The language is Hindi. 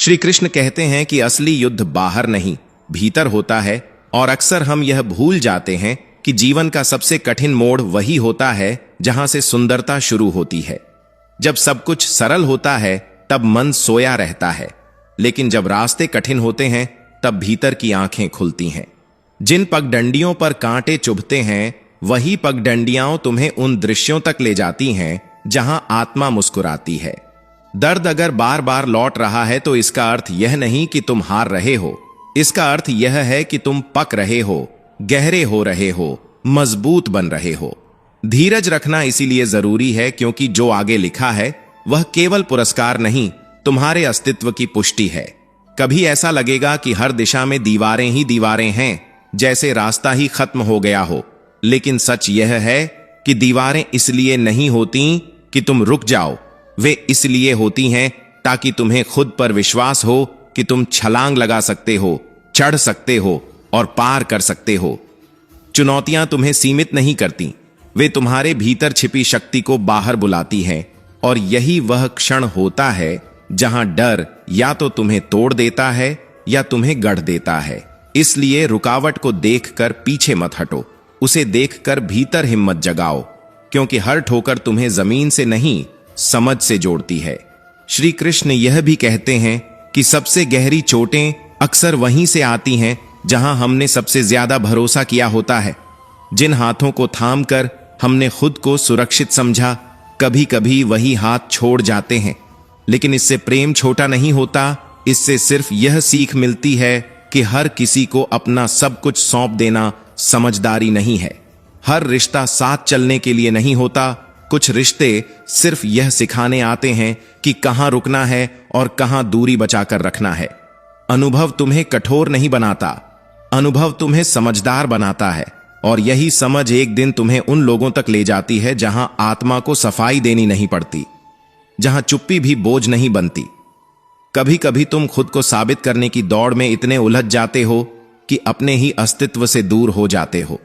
श्री कृष्ण कहते हैं कि असली युद्ध बाहर नहीं, भीतर होता है, और अक्सर हम यह भूल जाते हैं कि जीवन का सबसे कठिन मोड़ वही होता है जहां से सुंदरता शुरू होती है। जब सब कुछ सरल होता है तब मन सोया रहता है, लेकिन जब रास्ते कठिन होते हैं तब भीतर की आंखें खुलती हैं। जिन पगडंडियों पर कांटे चुभते हैं वही पगडंडियां तुम्हें उन दृश्यों तक ले जाती हैं जहां आत्मा मुस्कुराती है। दर्द अगर बार बार लौट रहा है तो इसका अर्थ यह नहीं कि तुम हार रहे हो, इसका अर्थ यह है कि तुम पक रहे हो, गहरे हो रहे हो, मजबूत बन रहे हो। धीरज रखना इसीलिए जरूरी है क्योंकि जो आगे लिखा है वह केवल पुरस्कार नहीं, तुम्हारे अस्तित्व की पुष्टि है। कभी ऐसा लगेगा कि हर दिशा में दीवारें ही दीवारें हैं, जैसे रास्ता ही खत्म हो गया हो, लेकिन सच यह है कि दीवारें इसलिए नहीं होती कि तुम रुक जाओ, वे इसलिए होती हैं ताकि तुम्हें खुद पर विश्वास हो कि तुम छलांग लगा सकते हो, चढ़ सकते हो और पार कर सकते हो। चुनौतियां तुम्हें सीमित नहीं करती, वे तुम्हारे भीतर छिपी शक्ति को बाहर बुलाती हैं, और यही वह क्षण होता है जहां डर या तो तुम्हें तोड़ देता है या तुम्हें गढ़ देता है। इसलिए रुकावट को देखकर पीछे मत हटो, उसे देखकर भीतर हिम्मत जगाओ, क्योंकि हर ठोकर तुम्हें जमीन से नहीं समझ से जोड़ती है। श्री कृष्ण यह भी कहते हैं कि सबसे गहरी चोटें अक्सर वहीं से आती हैं जहां हमने सबसे ज्यादा भरोसा किया होता है। जिन हाथों को थामकर हमने खुद को सुरक्षित समझा, कभी कभी वही हाथ छोड़ जाते हैं। लेकिन इससे प्रेम छोटा नहीं होता, इससे सिर्फ यह सीख मिलती है कि हर किसी को अपना सब कुछ सौंप देना समझदारी नहीं है। हर रिश्ता साथ चलने के लिए नहीं होता, कुछ रिश्ते सिर्फ यह सिखाने आते हैं कि कहां रुकना है और कहां दूरी बचाकर रखना है। अनुभव तुम्हें कठोर नहीं बनाता, अनुभव तुम्हें समझदार बनाता है, और यही समझ एक दिन तुम्हें उन लोगों तक ले जाती है जहां आत्मा को सफाई देनी नहीं पड़ती, जहां चुप्पी भी बोझ नहीं बनती। कभी कभी तुम खुद को साबित करने की दौड़ में इतने उलझ जाते हो कि अपने ही अस्तित्व से दूर हो जाते हो।